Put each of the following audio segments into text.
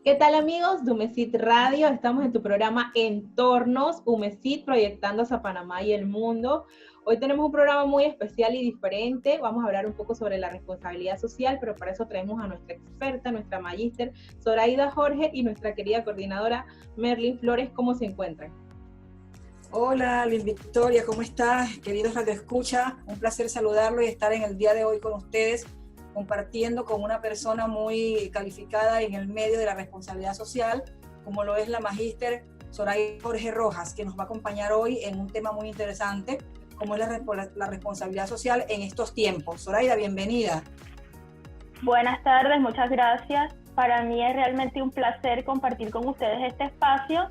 ¿Qué tal amigos de Humesit Radio? Estamos en tu programa Entornos, Humesit proyectando hacia Panamá y el mundo. Hoy tenemos un programa muy especial y diferente. Vamos a hablar un poco sobre la responsabilidad social, pero para eso traemos a nuestra experta, nuestra magíster Zoraida Jorge y nuestra querida coordinadora Merlin Flores. ¿Cómo se encuentran? Hola, Liz Victoria, ¿cómo estás? Queridos Radio Escucha, un placer saludarlo y estar en el día de hoy con ustedes, compartiendo con una persona muy calificada en el medio de la responsabilidad social, como lo es la magíster Zoraida Jorge Rojas, que nos va a acompañar hoy en un tema muy interesante, como es la responsabilidad social en estos tiempos. Zoraida, bienvenida. Buenas tardes, muchas gracias. Para mí es realmente un placer compartir con ustedes este espacio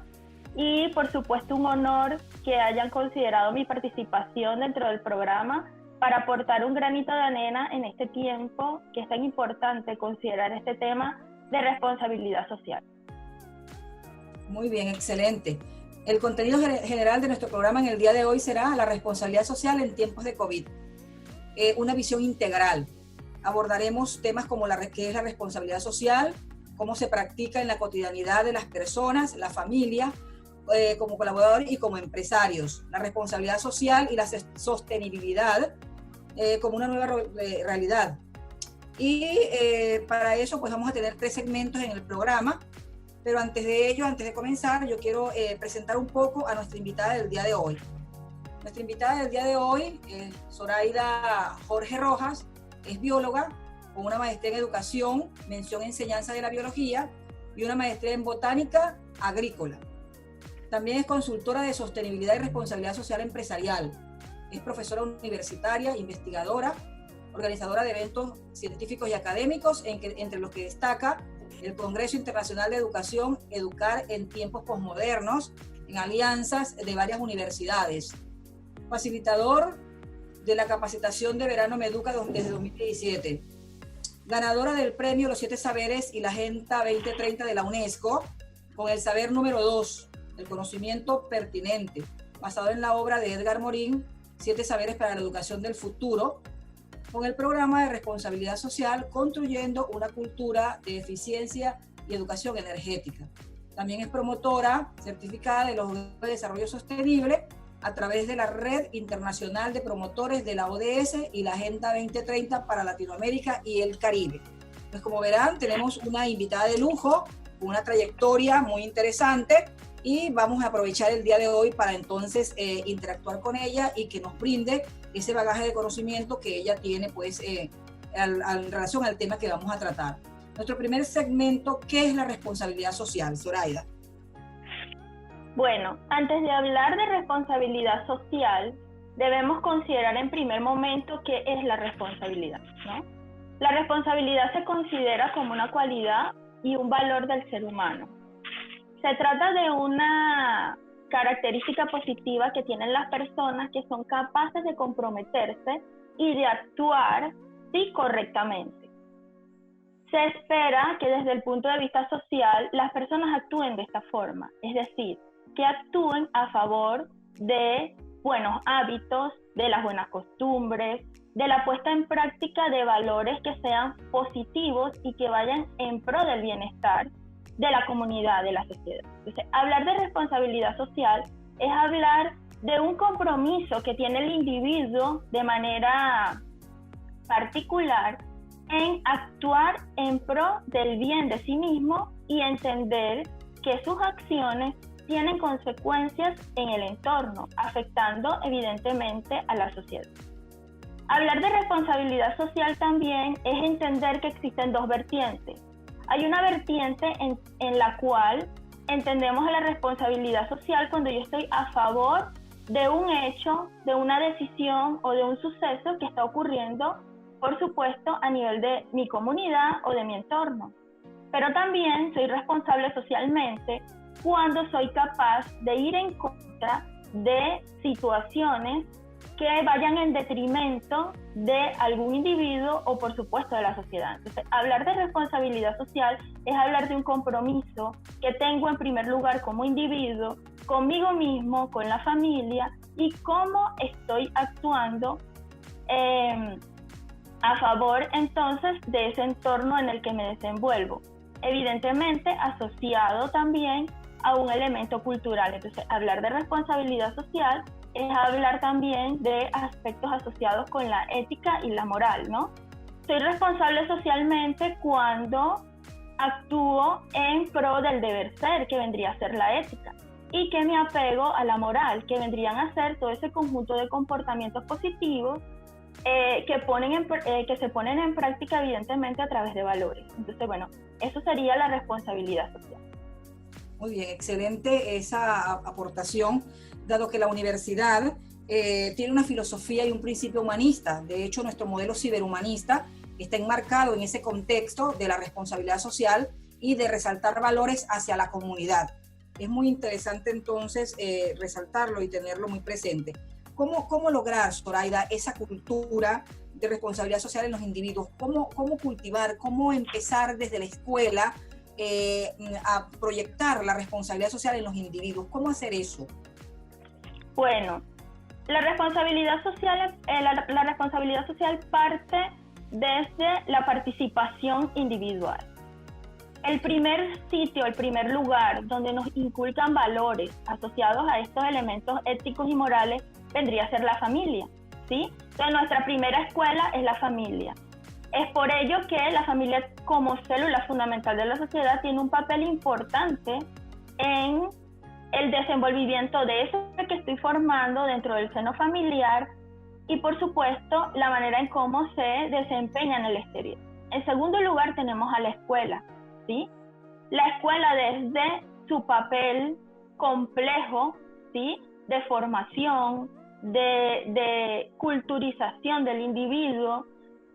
y por supuesto un honor que hayan considerado mi participación dentro del programa para aportar un granito de arena en este tiempo que es tan importante considerar este tema de responsabilidad social. Muy bien, excelente. El contenido general de nuestro programa en el día de hoy será la responsabilidad social en tiempos de COVID, una visión integral. Abordaremos temas como qué es la responsabilidad social, cómo se practica en la cotidianidad de las personas, la familia, como colaboradores y como empresarios, la responsabilidad social y la sostenibilidad como una nueva realidad. Y para eso pues vamos a tener 3 segmentos en el programa, pero antes de comenzar, yo quiero presentar un poco a nuestra invitada del día de hoy. Nuestra invitada del día de hoy, Zoraida Jorge Rojas, es bióloga con una maestría en educación, mención enseñanza de la biología y una maestría en botánica agrícola. También es consultora de sostenibilidad y responsabilidad social empresarial. Es profesora universitaria, investigadora, organizadora de eventos científicos y académicos, entre los que destaca el Congreso Internacional de Educación, Educar en Tiempos Posmodernos, en alianzas de varias universidades. Facilitador de la capacitación de verano Meduca desde 2017. Ganadora del premio Los 7 Saberes y la Agenda 2030 de la UNESCO, con el saber número 2, el conocimiento pertinente, basado en la obra de Edgar Morin, 7 Saberes para la Educación del Futuro, con el programa de responsabilidad social, construyendo una cultura de eficiencia y educación energética. También es promotora certificada de los Objetivos de Desarrollo Sostenible a través de la Red Internacional de Promotores de la ODS y la Agenda 2030 para Latinoamérica y el Caribe. Pues como verán, tenemos una invitada de lujo, con una trayectoria muy interesante, y vamos a aprovechar el día de hoy para entonces interactuar con ella y que nos brinde ese bagaje de conocimiento que ella tiene pues en relación al tema que vamos a tratar. Nuestro primer segmento, ¿qué es la responsabilidad social, Zoraida? Bueno, antes de hablar de responsabilidad social, debemos considerar en primer momento qué es la responsabilidad, ¿no? La responsabilidad se considera como una cualidad y un valor del ser humano. Se trata de una característica positiva que tienen las personas que son capaces de comprometerse y de actuar correctamente. Se espera que desde el punto de vista social las personas actúen de esta forma, es decir, que actúen a favor de buenos hábitos, de las buenas costumbres, de la puesta en práctica de valores que sean positivos y que vayan en pro del bienestar de la comunidad, de la sociedad. Entonces, hablar de responsabilidad social es hablar de un compromiso que tiene el individuo de manera particular en actuar en pro del bien de sí mismo y entender que sus acciones tienen consecuencias en el entorno, afectando evidentemente a la sociedad. Hablar de responsabilidad social también es entender que existen 2 vertientes. Hay una vertiente en la cual entendemos la responsabilidad social cuando yo estoy a favor de un hecho, de una decisión o de un suceso que está ocurriendo, por supuesto, a nivel de mi comunidad o de mi entorno. Pero también soy responsable socialmente cuando soy capaz de ir en contra de situaciones que vayan en detrimento de algún individuo o por supuesto de la sociedad. Entonces, hablar de responsabilidad social es hablar de un compromiso que tengo en primer lugar como individuo, conmigo mismo, con la familia y cómo estoy actuando a favor entonces de ese entorno en el que me desenvuelvo. evidentemente asociado también a un elemento cultural. Entonces, hablar de responsabilidad social es hablar también de aspectos asociados con la ética y la moral, ¿no? Soy responsable socialmente cuando actúo en pro del deber ser, que vendría a ser la ética, y que me apego a la moral, que vendrían a ser todo ese conjunto de comportamientos positivos que se ponen en práctica evidentemente a través de valores. Entonces, bueno, eso sería la responsabilidad social. Muy bien, excelente esa aportación, dado que la universidad tiene una filosofía y un principio humanista. De hecho, nuestro modelo ciberhumanista está enmarcado en ese contexto de la responsabilidad social y de resaltar valores hacia la comunidad. Es muy interesante entonces resaltarlo y tenerlo muy presente. ¿Cómo lograr, Zoraida, esa cultura de responsabilidad social en los individuos? ¿Cómo cultivar, cómo empezar desde la escuela a proyectar la responsabilidad social en los individuos? ¿Cómo hacer eso? Bueno, la responsabilidad social parte desde la participación individual. El primer sitio, el primer lugar donde nos inculcan valores asociados a estos elementos éticos y morales vendría a ser la familia, ¿sí? Entonces, nuestra primera escuela es la familia. Es por ello que la familia, como célula fundamental de la sociedad, tiene un papel importante en el desenvolvimiento de eso que estoy formando dentro del seno familiar y, por supuesto, la manera en cómo se desempeña en el exterior. En segundo lugar, tenemos a la escuela, ¿sí? La escuela, desde su papel complejo, ¿sí?, de formación, de culturización del individuo,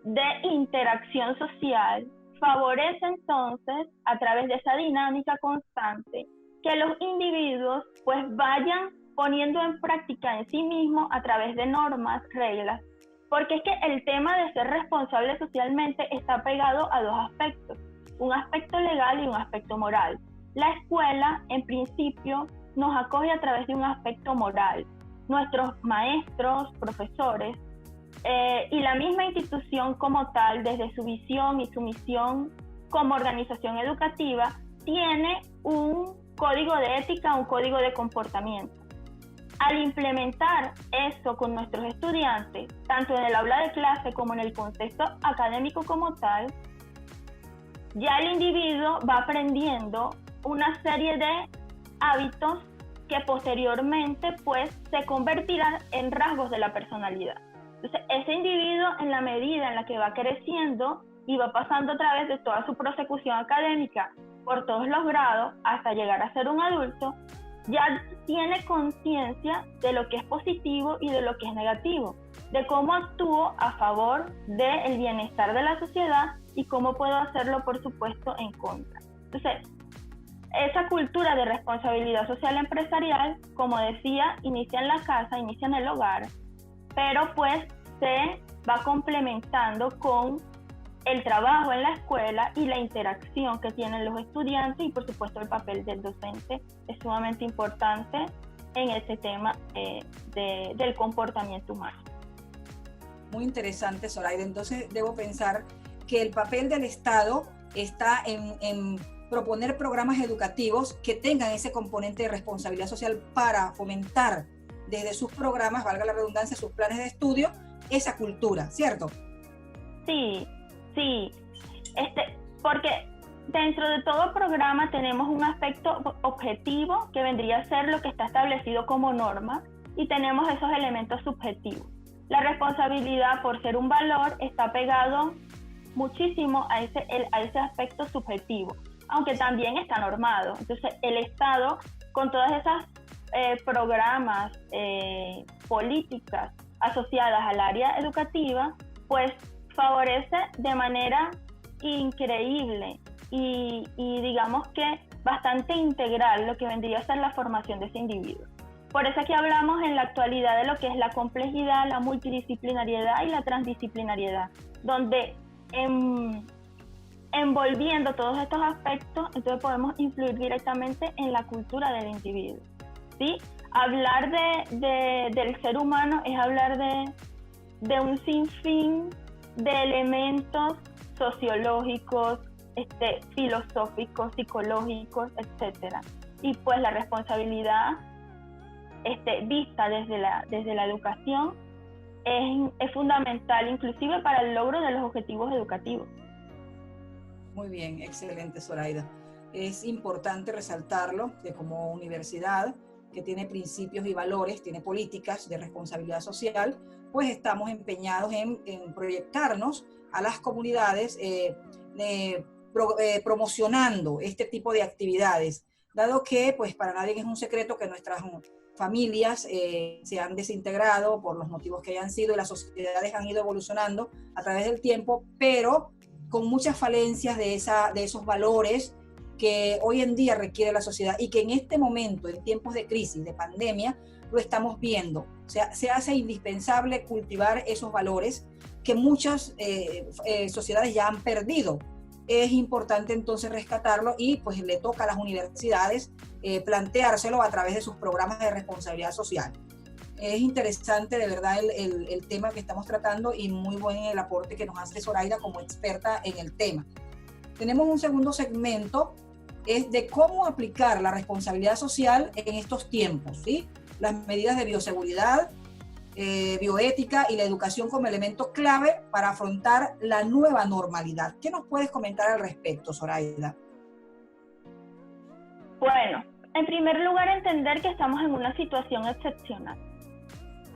de interacción social, favorece entonces, a través de esa dinámica constante, que los individuos pues vayan poniendo en práctica en sí mismos a través de normas, reglas, porque es que el tema de ser responsable socialmente está pegado a dos aspectos, un aspecto legal y un aspecto moral. La escuela, en principio, nos acoge a través de un aspecto moral. Nuestros maestros, profesores, y la misma institución como tal, desde su visión y su misión como organización educativa, tiene un código de ética, un código de comportamiento. Al implementar eso con nuestros estudiantes, tanto en el aula de clase como en el contexto académico como tal, ya el individuo va aprendiendo una serie de hábitos que posteriormente pues se convertirán en rasgos de la personalidad. Entonces, ese individuo, en la medida en la que va creciendo y va pasando a través de toda su prosecución académica por todos los grados hasta llegar a ser un adulto, ya tiene conciencia de lo que es positivo y de lo que es negativo, de cómo actúo a favor del bienestar de la sociedad y cómo puedo hacerlo, por supuesto, en contra. Entonces, esa cultura de responsabilidad social empresarial, como decía, inicia en la casa, inicia en el hogar, pero pues se va complementando con el trabajo en la escuela y la interacción que tienen los estudiantes y, por supuesto, el papel del docente es sumamente importante en ese tema del comportamiento humano. Muy interesante, Zoraida. Entonces, debo pensar que el papel del Estado está en proponer programas educativos que tengan ese componente de responsabilidad social para fomentar desde sus programas, valga la redundancia, sus planes de estudio, esa cultura, ¿cierto? Sí, porque dentro de todo programa tenemos un aspecto objetivo que vendría a ser lo que está establecido como norma y tenemos esos elementos subjetivos. La responsabilidad, por ser un valor, está pegado muchísimo a ese aspecto subjetivo, aunque también está normado. Entonces, el Estado, con todas esas programas, políticas asociadas al área educativa, pues favorece de manera increíble y digamos que bastante integral lo que vendría a ser la formación de ese individuo. Por eso aquí hablamos en la actualidad de lo que es la complejidad, la multidisciplinariedad y la transdisciplinariedad, donde envolviendo todos estos aspectos, entonces podemos influir directamente en la cultura del individuo, ¿sí? Hablar del ser humano es hablar de un sinfín de elementos sociológicos, filosóficos, psicológicos, etcétera. Y pues la responsabilidad vista desde la educación es fundamental, inclusive para el logro de los objetivos educativos. Muy bien, excelente, Zoraida. Es importante resaltarlo que como universidad que tiene principios y valores, tiene políticas de responsabilidad social, pues estamos empeñados en proyectarnos a las comunidades promocionando este tipo de actividades, dado que pues para nadie es un secreto que nuestras familias se han desintegrado por los motivos que hayan sido y las sociedades han ido evolucionando a través del tiempo, pero con muchas falencias de esos valores que hoy en día requiere la sociedad y que en este momento, en tiempos de crisis, de pandemia, lo estamos viendo. O sea, se hace indispensable cultivar esos valores que muchas sociedades ya han perdido. Es importante entonces rescatarlo y pues le toca a las universidades planteárselo a través de sus programas de responsabilidad social. Es interesante de verdad el tema que estamos tratando y muy buen el aporte que nos hace Zoraida como experta en el tema. Tenemos un segundo segmento, es de cómo aplicar la responsabilidad social en estos tiempos, ¿sí? Las medidas de bioseguridad, bioética y la educación como elemento clave para afrontar la nueva normalidad. ¿Qué nos puedes comentar al respecto, Zoraida? Bueno, en primer lugar, entender que estamos en una situación excepcional.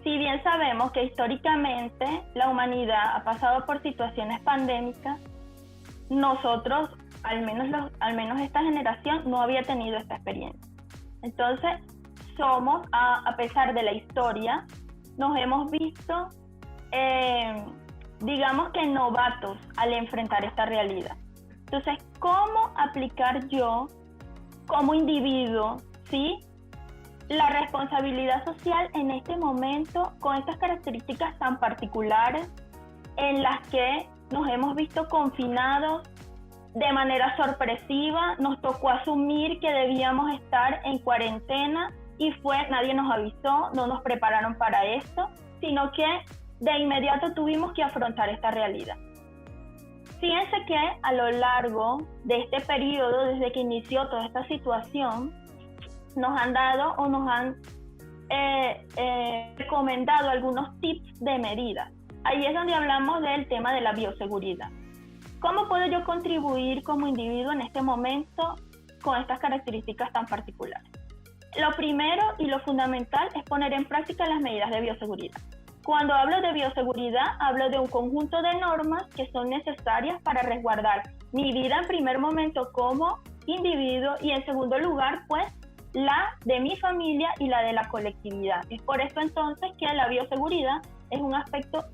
Si bien sabemos que históricamente la humanidad ha pasado por situaciones pandémicas, nosotros, al menos esta generación, no había tenido esta experiencia. Entonces, somos, a pesar de la historia, nos hemos visto, digamos que novatos al enfrentar esta realidad. Entonces, ¿cómo aplicar yo, como individuo, ¿sí?, la responsabilidad social en este momento con estas características tan particulares en las que nos hemos visto confinados de manera sorpresiva? Nos tocó asumir que debíamos estar en cuarentena y nadie nos avisó, no nos prepararon para esto, sino que de inmediato tuvimos que afrontar esta realidad. Fíjense que a lo largo de este periodo, desde que inició toda esta situación, nos han dado o nos han recomendado algunos tips de medidas. Ahí es donde hablamos del tema de la bioseguridad. ¿Cómo puedo yo contribuir como individuo en este momento con estas características tan particulares? Lo primero y lo fundamental es poner en práctica las medidas de bioseguridad. Cuando hablo de bioseguridad, hablo de un conjunto de normas que son necesarias para resguardar mi vida en primer momento como individuo y en segundo lugar, pues, la de mi familia y la de la colectividad. Es por eso entonces que la bioseguridad es un aspecto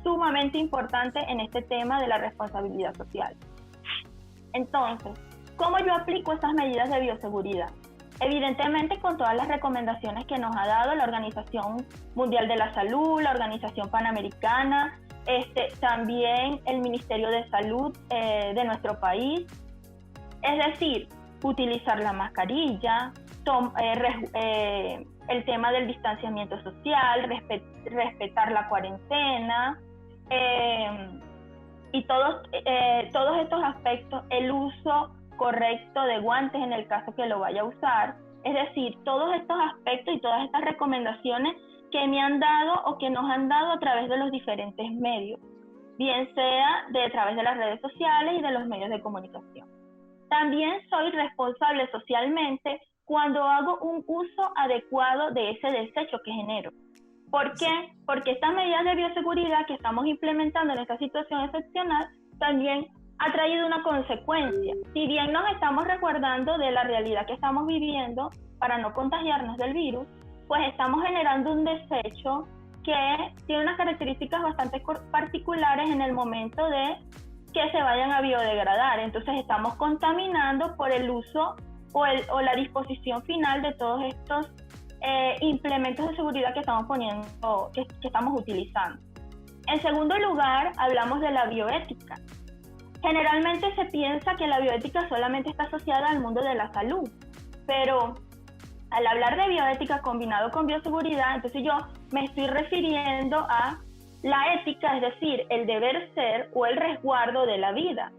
sumamente importante en este tema de la responsabilidad social. Entonces, ¿cómo yo aplico estas medidas de bioseguridad? Evidentemente con todas las recomendaciones que nos ha dado la Organización Mundial de la Salud, la Organización Panamericana, también el Ministerio de Salud de nuestro país. Es decir, utilizar la mascarilla, el tema del distanciamiento social, respetar la cuarentena, y todos estos aspectos, el uso correcto de guantes en el caso que lo vaya a usar. Es decir, todos estos aspectos y todas estas recomendaciones que me han dado o que nos han dado a través de los diferentes medios, bien sea a través de las redes sociales y de los medios de comunicación. También soy responsable socialmente cuando hago un uso adecuado de ese desecho que genero. ¿Por qué? Porque estas medidas de bioseguridad que estamos implementando en esta situación excepcional también ha traído una consecuencia. Si bien nos estamos resguardando de la realidad que estamos viviendo para no contagiarnos del virus, pues estamos generando un desecho que tiene unas características bastante particulares en el momento de que se vayan a biodegradar. Entonces estamos contaminando por el uso o la disposición final de todos estos implementos de seguridad que estamos poniendo, que estamos utilizando. En segundo lugar, hablamos de la bioética. Generalmente se piensa que la bioética solamente está asociada al mundo de la salud, pero al hablar de bioética combinado con bioseguridad, entonces yo me estoy refiriendo a la ética, es decir, el deber ser o el resguardo de la vida.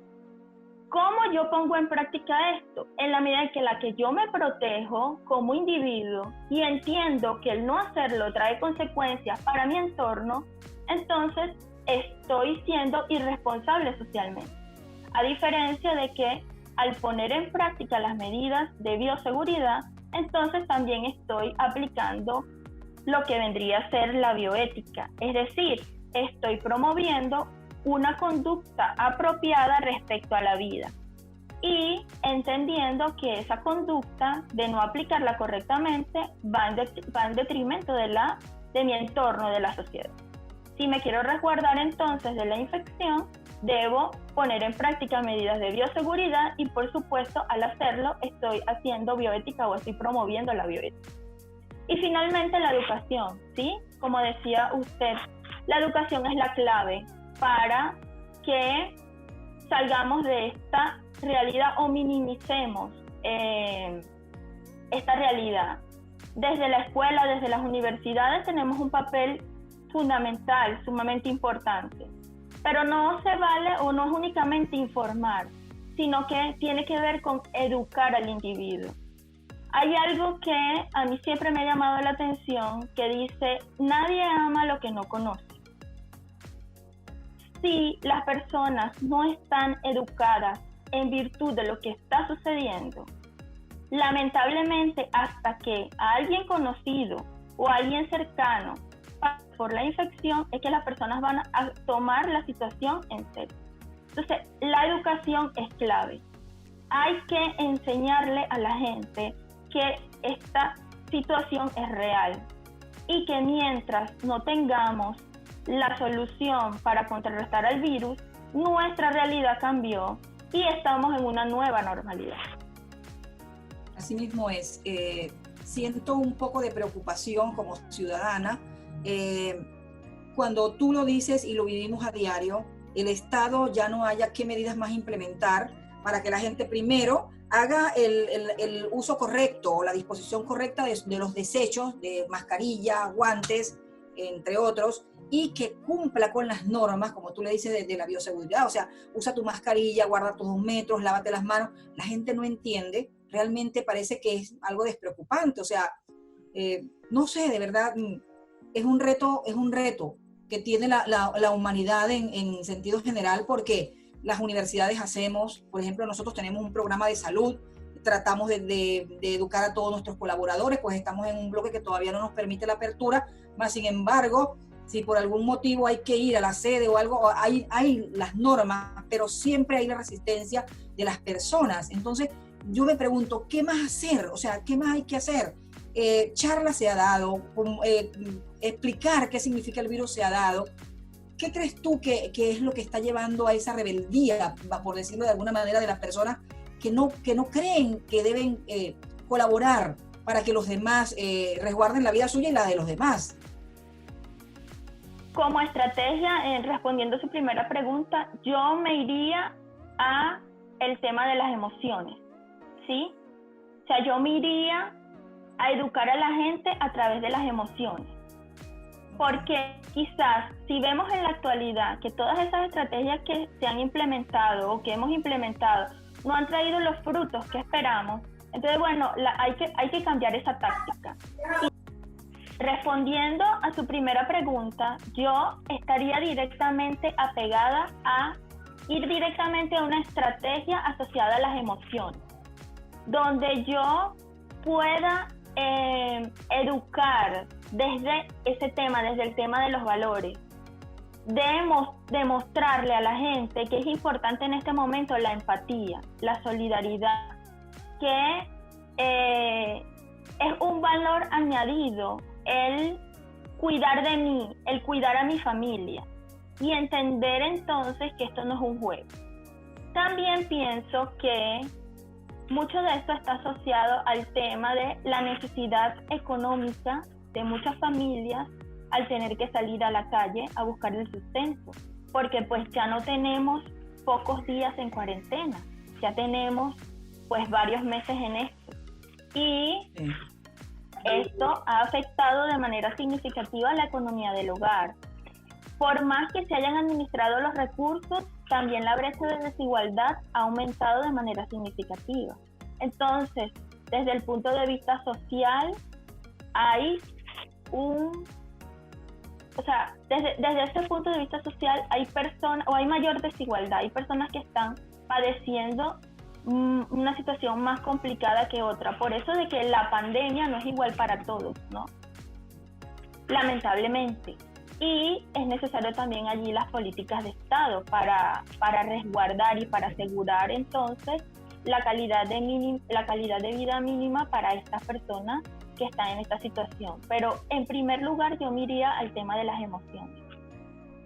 ¿Cómo yo pongo en práctica esto? En la medida en la que yo me protejo como individuo y entiendo que el no hacerlo trae consecuencias para mi entorno, entonces estoy siendo irresponsable socialmente. A diferencia de que al poner en práctica las medidas de bioseguridad, entonces también estoy aplicando lo que vendría a ser la bioética. Es decir, estoy promoviendo una conducta apropiada respecto a la vida y entendiendo que esa conducta de no aplicarla correctamente va en detrimento de mi entorno, de la sociedad. Si me quiero resguardar entonces de la infección, debo poner en práctica medidas de bioseguridad y por supuesto al hacerlo estoy haciendo bioética o estoy promoviendo la bioética. Y finalmente la educación, ¿sí? Como decía usted, la educación es la clave para que salgamos de esta realidad o minimicemos esta realidad. Desde la escuela, desde las universidades tenemos un papel fundamental, sumamente importante, pero no se vale o no es únicamente informar, sino que tiene que ver con educar al individuo. Hay algo que a mí siempre me ha llamado la atención que dice, nadie ama lo que no conoce. Si las personas no están educadas en virtud de lo que está sucediendo, lamentablemente hasta que a alguien conocido o a alguien cercano pase por la infección es que las personas van a tomar la situación en serio. Entonces, la educación es clave. Hay que enseñarle a la gente que esta situación es real y que mientras no tengamos la solución para contrarrestar al virus, nuestra realidad cambió y estamos en una nueva normalidad. Así mismo es. Siento un poco de preocupación como ciudadana cuando tú lo dices y lo vivimos a diario. El Estado ya no haya qué medidas más implementar para que la gente primero haga el uso correcto o la disposición correcta de los desechos, de mascarilla, guantes, entre otros, y que cumpla con las normas, como tú le dices, de la bioseguridad. O sea, usa tu mascarilla, guarda tus 2 metros, lávate las manos. La gente no entiende, realmente parece que es algo despreocupante. O sea, no sé, de verdad, es un reto que tiene la humanidad en sentido general, porque las universidades hacemos, por ejemplo, nosotros tenemos un programa de salud, tratamos de educar a todos nuestros colaboradores, pues estamos en un bloque que todavía no nos permite la apertura, más sin embargo, si por algún motivo hay que ir a la sede o algo, hay las normas, pero siempre hay la resistencia de las personas. Entonces, yo me pregunto, ¿qué más hacer? O sea, ¿qué más hay que hacer? Charla se ha dado, explicar qué significa el virus se ha dado. ¿Qué crees tú que es lo que está llevando a esa rebeldía, por decirlo de alguna manera, de las personas que no creen que deben colaborar para que los demás resguarden la vida suya y la de los demás? Como estrategia, respondiendo a su primera pregunta, yo me iría a el tema de las emociones, ¿sí? O sea, yo me iría a educar a la gente a través de las emociones. Porque quizás si vemos en la actualidad que todas esas estrategias que se han implementado o que hemos implementado no han traído los frutos que esperamos, entonces bueno, hay que cambiar esa táctica. Respondiendo a su primera pregunta, yo estaría directamente apegada a ir directamente a una estrategia asociada a las emociones, donde yo pueda educar desde ese tema, desde el tema de los valores, demostrarle a la gente que es importante en este momento la empatía, la solidaridad, que es un valor añadido el cuidar de mí, el cuidar a mi familia y entender entonces que esto no es un juego. También pienso que mucho de esto está asociado al tema de la necesidad económica de muchas familias al tener que salir a la calle a buscar el sustento, porque pues ya no tenemos pocos días en cuarentena, ya tenemos pues varios meses en esto. Y esto ha afectado de manera significativa la economía del hogar. Por más que se hayan administrado los recursos, también la brecha de desigualdad ha aumentado de manera significativa. Entonces, desde el punto de vista social, hay desde ese punto de vista social hay personas, o hay mayor desigualdad, hay personas que están padeciendo una situación más complicada que otra, por eso de que la pandemia no es igual para todos, ¿no? Lamentablemente. Y es necesario también allí las políticas de Estado para resguardar y para asegurar entonces la calidad de vida mínima para estas personas que están en esta situación. Pero en primer lugar yo me iría al tema de las emociones.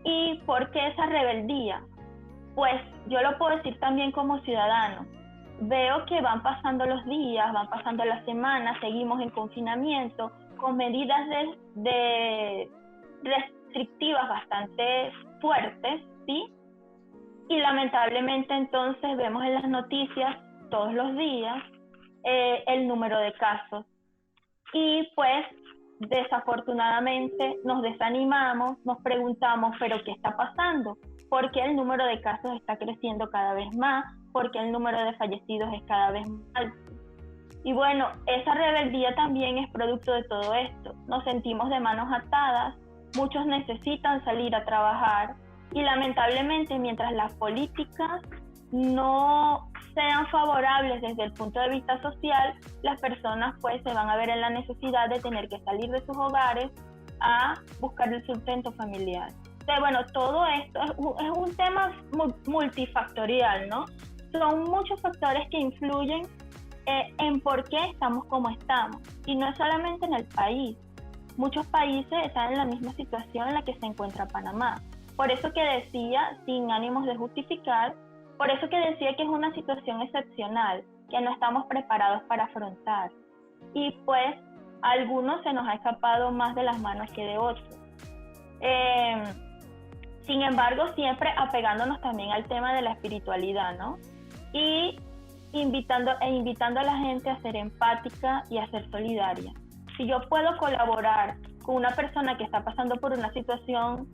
¿Y por qué esa rebeldía? Pues yo lo puedo decir también como ciudadano. Veo que van pasando los días, van pasando las semanas, seguimos en confinamiento con medidas de restrictivas bastante fuertes, ¿sí? Y lamentablemente entonces vemos en las noticias todos los días el número de casos. Y pues desafortunadamente nos desanimamos, nos preguntamos, ¿pero qué está pasando? ¿Por qué el número de casos está creciendo cada vez más? ¿Por qué el número de fallecidos es cada vez más alto? Y bueno, esa rebeldía también es producto de todo esto. Nos sentimos de manos atadas, muchos necesitan salir a trabajar y lamentablemente mientras las políticas no sean favorables desde el punto de vista social, las personas pues se van a ver en la necesidad de tener que salir de sus hogares a buscar el sustento familiar. Entonces, bueno, todo esto es un tema multifactorial, ¿no? Son muchos factores que influyen en por qué estamos como estamos. Y no es solamente en el país. Muchos países están en la misma situación en la que se encuentra Panamá. Por eso que decía, sin ánimos de justificar, por eso que decía que es una situación excepcional, que no estamos preparados para afrontar. Y pues a algunos se nos ha escapado más de las manos que de otros. Sin embargo, siempre apegándonos también al tema de la espiritualidad, ¿no? Y invitando a la gente a ser empática y a ser solidaria. Si yo puedo colaborar con una persona que está pasando por una situación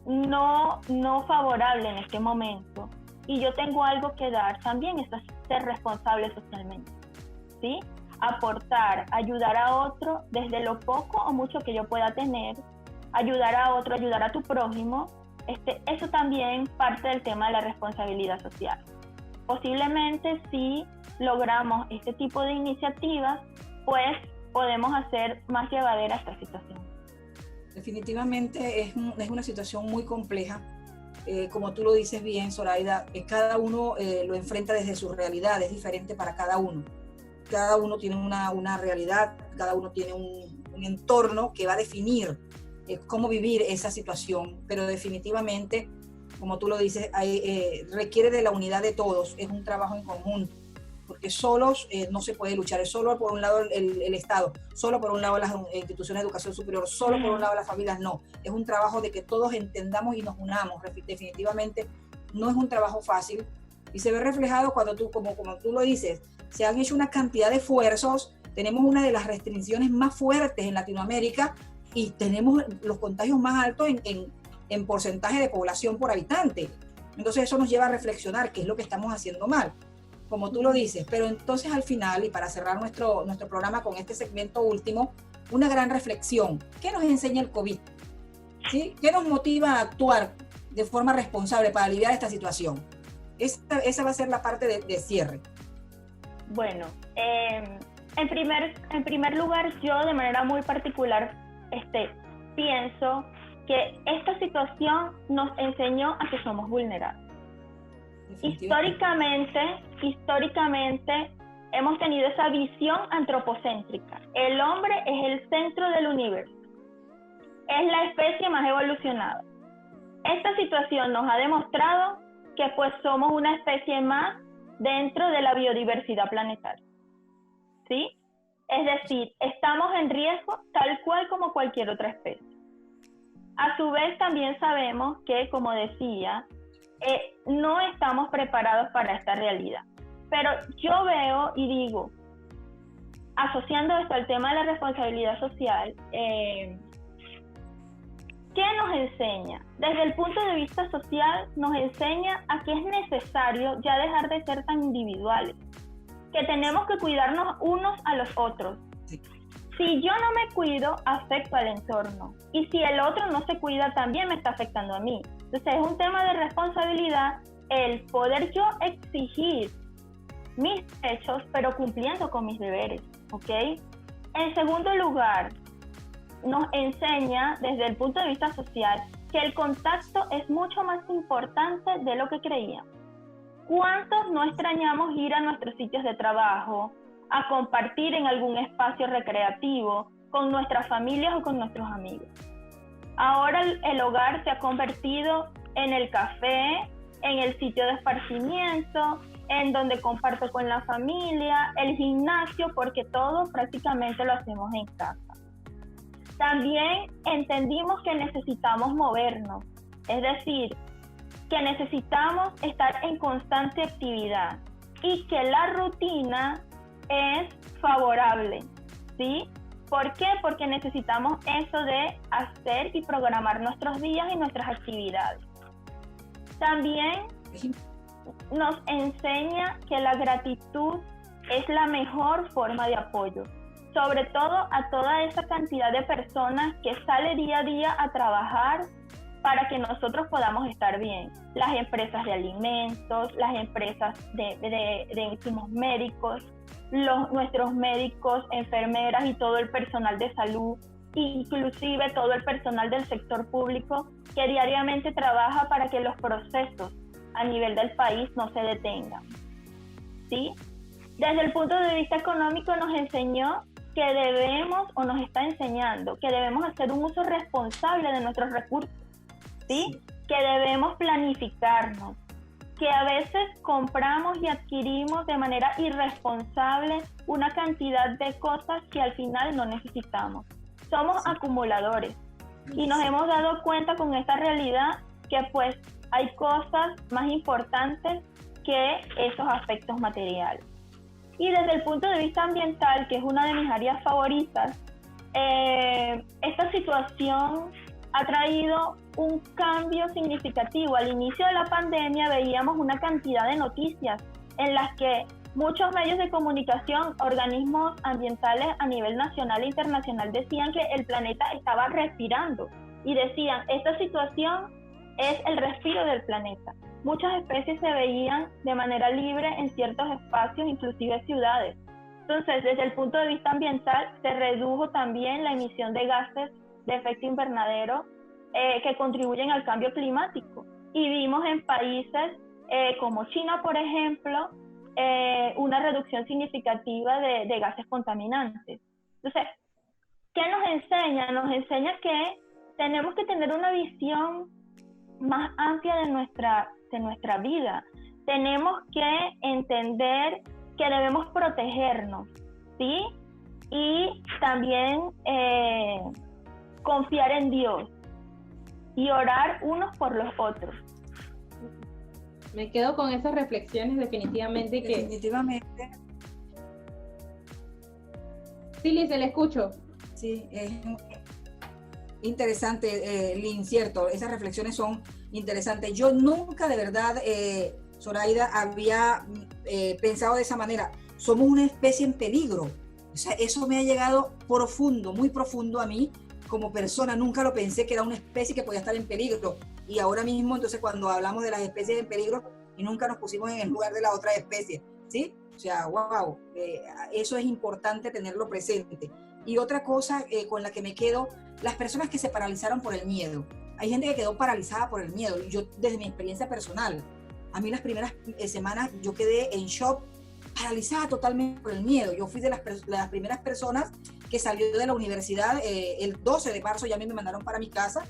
no favorable en este momento y yo tengo algo que dar, también es ser responsable socialmente, ¿sí? Aportar, ayudar a otro desde lo poco o mucho que yo pueda tener, ayudar a otro, ayudar a tu prójimo, eso también parte del tema de la responsabilidad social. Posiblemente si logramos este tipo de iniciativas, pues podemos hacer más llevadera esta situación. Definitivamente es una situación muy compleja. Como tú lo dices bien, Zoraida, cada uno lo enfrenta desde su realidad, es diferente para cada uno. Cada uno tiene una realidad, cada uno tiene un entorno que va a definir cómo vivir esa situación, pero definitivamente, como tú lo dices, requiere de la unidad de todos, es un trabajo en conjunto, porque solos no se puede luchar, es solo por un lado el Estado, solo por un lado las instituciones de educación superior, solo por un lado las familias, no, es un trabajo de que todos entendamos y nos unamos. Definitivamente no es un trabajo fácil y se ve reflejado cuando tú, como tú lo dices, se han hecho una cantidad de esfuerzos, tenemos una de las restricciones más fuertes en Latinoamérica y tenemos los contagios más altos en porcentaje de población por habitante. Entonces eso nos lleva a reflexionar qué es lo que estamos haciendo mal, como tú lo dices. Pero entonces al final, y para cerrar nuestro programa con este segmento último, una gran reflexión. ¿Qué nos enseña el COVID? ¿Sí? ¿Qué nos motiva a actuar de forma responsable para aliviar esta situación? Esa va a ser la parte de cierre. Bueno, en primer lugar, yo de manera muy particular pienso que esta situación nos enseñó a que somos vulnerables. Históricamente hemos tenido esa visión antropocéntrica. El hombre es el centro del universo. Es la especie más evolucionada. Esta situación nos ha demostrado que pues somos una especie más dentro de la biodiversidad planetaria. ¿Sí? Es decir, estamos en riesgo tal cual como cualquier otra especie. A su vez también sabemos que, como decía, no estamos preparados para esta realidad. Pero yo veo y digo, asociando esto al tema de la responsabilidad social, ¿Qué nos enseña? Desde el punto de vista social, nos enseña a que es necesario ya dejar de ser tan individuales, que tenemos que cuidarnos unos a los otros. Sí. Si yo no me cuido, afecto al entorno. Y si el otro no se cuida, también me está afectando a mí. Entonces es un tema de responsabilidad el poder yo exigir mis derechos, pero cumpliendo con mis deberes, ¿ok? En segundo lugar, nos enseña desde el punto de vista social que el contacto es mucho más importante de lo que creíamos. ¿Cuántos no extrañamos ir a nuestros sitios de trabajo, a compartir en algún espacio recreativo con nuestras familias o con nuestros amigos? Ahora el hogar se ha convertido en el café, en el sitio de esparcimiento, en donde comparto con la familia, el gimnasio, porque todo prácticamente lo hacemos en casa. También entendimos que necesitamos movernos, es decir, que necesitamos estar en constante actividad y que la rutina es favorable, ¿sí? ¿Por qué? Porque necesitamos eso de hacer y programar nuestros días y nuestras actividades. También nos enseña que la gratitud es la mejor forma de apoyo, sobre todo a toda esa cantidad de personas que sale día a día a trabajar para que nosotros podamos estar bien. Las empresas de alimentos, las empresas de insumos médicos, nuestros médicos, enfermeras y todo el personal de salud, inclusive todo el personal del sector público que diariamente trabaja para que los procesos a nivel del país no se detengan, ¿sí? Desde el punto de vista económico nos enseñó que debemos, o nos está enseñando, que debemos hacer un uso responsable de nuestros recursos, ¿sí? Que debemos planificarnos, que a veces compramos y adquirimos de manera irresponsable una cantidad de cosas que al final no necesitamos. Somos acumuladores y nos hemos dado cuenta con esta realidad que pues hay cosas más importantes que esos aspectos materiales. Y desde el punto de vista ambiental, que es una de mis áreas favoritas, esta situación ha traído un cambio significativo. Al inicio de la pandemia veíamos una cantidad de noticias en las que muchos medios de comunicación, organismos ambientales a nivel nacional e internacional decían que el planeta estaba respirando y decían, esta situación es el respiro del planeta. Muchas especies se veían de manera libre en ciertos espacios, inclusive ciudades. Entonces, desde el punto de vista ambiental, se redujo también la emisión de gases de efecto invernadero que contribuyen al cambio climático. Y vimos en países como China, por ejemplo, una reducción significativa de gases contaminantes. Entonces, ¿qué nos enseña? Nos enseña que tenemos que tener una visión más amplia de nuestra vida. Tenemos que entender que debemos protegernos, ¿sí? Y también confiar en Dios y orar unos por los otros. Me quedo con esas reflexiones definitivamente. Definitivamente. Sí, Liz, le escucho. Sí, es interesante, Lynn, cierto, esas reflexiones son interesantes. Yo nunca de verdad, Zoraida, había pensado de esa manera. Somos una especie en peligro. O sea, eso me ha llegado profundo, muy profundo a mí como persona. Nunca lo pensé que era una especie que podía estar en peligro. Y ahora mismo, entonces, cuando hablamos de las especies en peligro, y nunca nos pusimos en el lugar de la otra especie, ¿sí? O sea, wow, eso es importante tenerlo presente. Y otra cosa con la que me quedo, las personas que se paralizaron por el miedo. Hay gente que quedó paralizada por el miedo. Yo, desde mi experiencia personal, a mí las primeras semanas yo quedé en shock, paralizada totalmente por el miedo. Yo fui de las primeras personas que salió de la universidad el 12 de marzo, ya a mí me mandaron para mi casa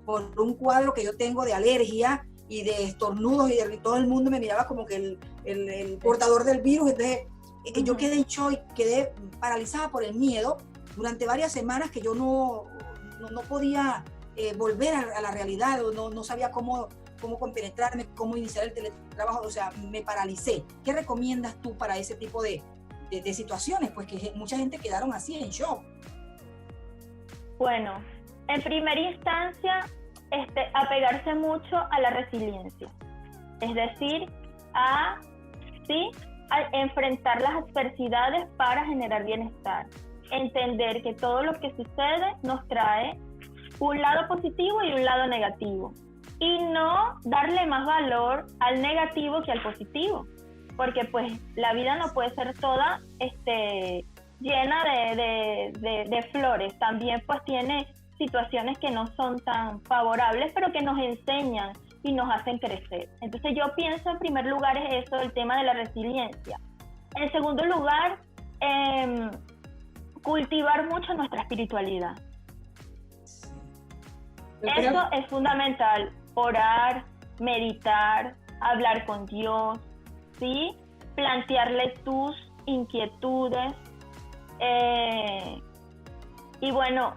por un cuadro que yo tengo de alergia y de estornudos, y todo el mundo me miraba como que el portador del virus. Entonces yo quedé en shock y quedé paralizada por el miedo durante varias semanas, que yo no podía volver a la realidad, no sabía cómo compenetrarme, cómo iniciar el teletrabajo. O sea, me paralicé. ¿Qué recomiendas tú para ese tipo de situaciones? Pues que mucha gente quedaron así en shock. Bueno, En primera instancia, apegarse mucho a la resiliencia, es decir, a enfrentar las adversidades para generar bienestar, entender que todo lo que sucede nos trae un lado positivo y un lado negativo, y no darle más valor al negativo que al positivo, porque pues la vida no puede ser toda llena de flores, también pues tiene situaciones que no son tan favorables, pero que nos enseñan y nos hacen crecer. Entonces yo pienso en primer lugar es eso, el tema de la resiliencia. En segundo lugar, cultivar mucho nuestra espiritualidad. Eso es fundamental, orar, meditar, hablar con Dios, ¿sí? Plantearle tus inquietudes, y bueno,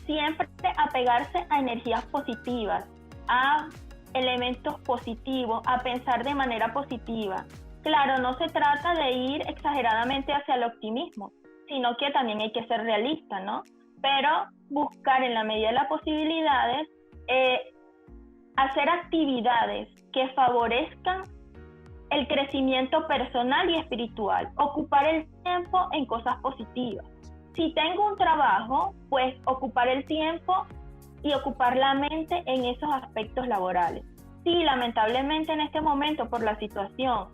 siempre apegarse a energías positivas, a elementos positivos, a pensar de manera positiva. Claro, no se trata de ir exageradamente hacia el optimismo, sino que también hay que ser realista, ¿no? Pero buscar en la medida de las posibilidades, hacer actividades que favorezcan el crecimiento personal y espiritual, ocupar el tiempo en cosas positivas. Si tengo un trabajo, pues ocupar el tiempo y ocupar la mente en esos aspectos laborales. Si lamentablemente en este momento por la situación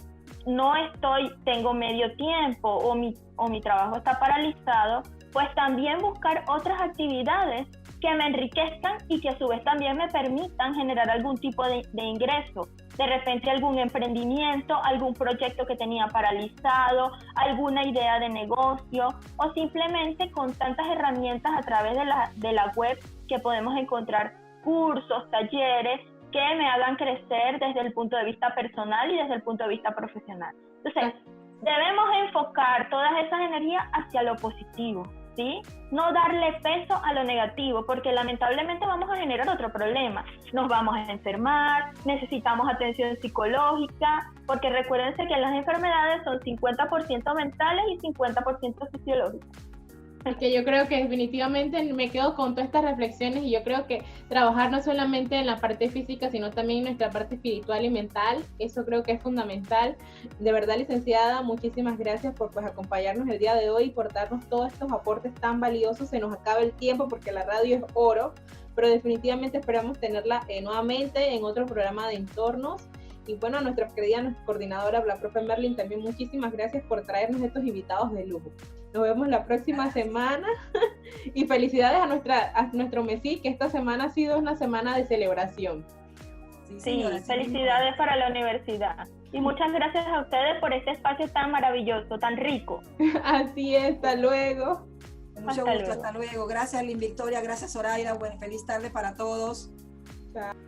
tengo medio tiempo o mi trabajo está paralizado, pues también buscar otras actividades que me enriquezcan y que a su vez también me permitan generar algún tipo de ingreso. De repente algún emprendimiento, algún proyecto que tenía paralizado, alguna idea de negocio, o simplemente con tantas herramientas a través de la web que podemos encontrar cursos, talleres que me hagan crecer desde el punto de vista personal y desde el punto de vista profesional. Entonces, debemos enfocar todas esas energías hacia lo positivo, ¿sí? No darle peso a lo negativo, porque lamentablemente vamos a generar otro problema. Nos vamos a enfermar, necesitamos atención psicológica, porque recuérdense que las enfermedades son 50% mentales y 50% fisiológicas. Es que yo creo que definitivamente me quedo con todas estas reflexiones y yo creo que trabajar no solamente en la parte física, sino también en nuestra parte espiritual y mental, eso creo que es fundamental. De verdad, licenciada, muchísimas gracias por acompañarnos el día de hoy y por darnos todos estos aportes tan valiosos. Se nos acaba el tiempo porque la radio es oro, pero definitivamente esperamos tenerla nuevamente en otro programa de entornos. Y bueno, a nuestra querida coordinadora, la profe Merlin, también muchísimas gracias por traernos estos invitados de lujo. Nos vemos la próxima semana y felicidades a nuestro MESID, que esta semana ha sido una semana de celebración. Sí, señora, felicidades para la universidad. Y muchas gracias a ustedes por este espacio tan maravilloso, tan rico. Así es, hasta luego. Con mucho gusto, hasta luego. Gracias, Lynn Victoria, gracias, Zoraida. Bueno, feliz tarde para todos. Chao.